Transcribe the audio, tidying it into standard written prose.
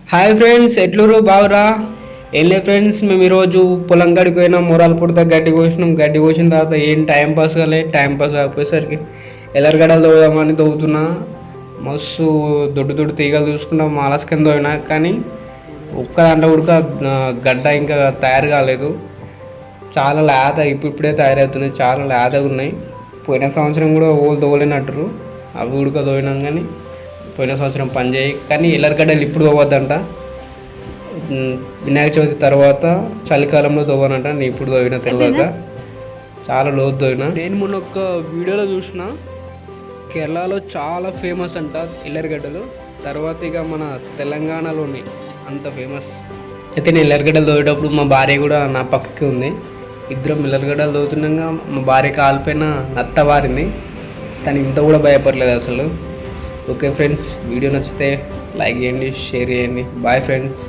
Hi friends, ఎట్లురు బాగురా? ఏం లేదు friends, మేము ఈరోజు పొలం గడికి పోయినాం. మూరాలు పుడతా గడ్డి కోసినాం. గడ్డి కోసిన తర్వాత ఏం టైం పాస్ కాలే. టైం పాస్ కాకపోయేసరికి ఎల్లరిగడ్డలు తోదామని తవ్వుతున్నా. మస్తు దొడ్డు దొడ్డు తీగలు చూసుకుంటాం మాలస్కని తోయినా, కానీ ఒక్క దాంట్లో ఉడక గడ్డ ఇంకా తయారు కాలేదు. చాలా లేత ఇప్పుడే తయారవుతున్నాయి, చాలా లేతగా ఉన్నాయి. పోయిన సంవత్సరం కూడా ఓళ్ళు తోలేనట్టురు, అవి ఉడక తోయినాం. కానీ పోయిన సంవత్సరం పని చేయి, కానీ ఎల్లరిగడ్డలు ఇప్పుడు తవ్వద్దంట. వినాయక చవితి తర్వాత చలికాలంలో తవ్వనంట. నేను ఇప్పుడు తవ్విన తెలియక చాలా లోతు తవ్విన. నేను మొన్న ఒక వీడియోలో చూసిన, కేరళలో చాలా ఫేమస్ అంట ఎల్లరిగడ్డలు. తర్వాత ఇక మన తెలంగాణలోని అంత ఫేమస్. అయితే నేను ఎల్లరిగడ్డలు తవ్వేటప్పుడు మా భార్య కూడా నా పక్కకి ఉంది. ఇద్దరం ఎల్లరిగడ్డలు తవ్వుతున్నాగా మా భార్య కాలిపోయిన నత్త వారింది. తను ఇంత కూడా భయపడలేదు అసలు. ఓకే ఫ్రెండ్స్, వీడియో నచ్చితే లైక్ చేయండి, షేర్ చేయండి. Bye friends.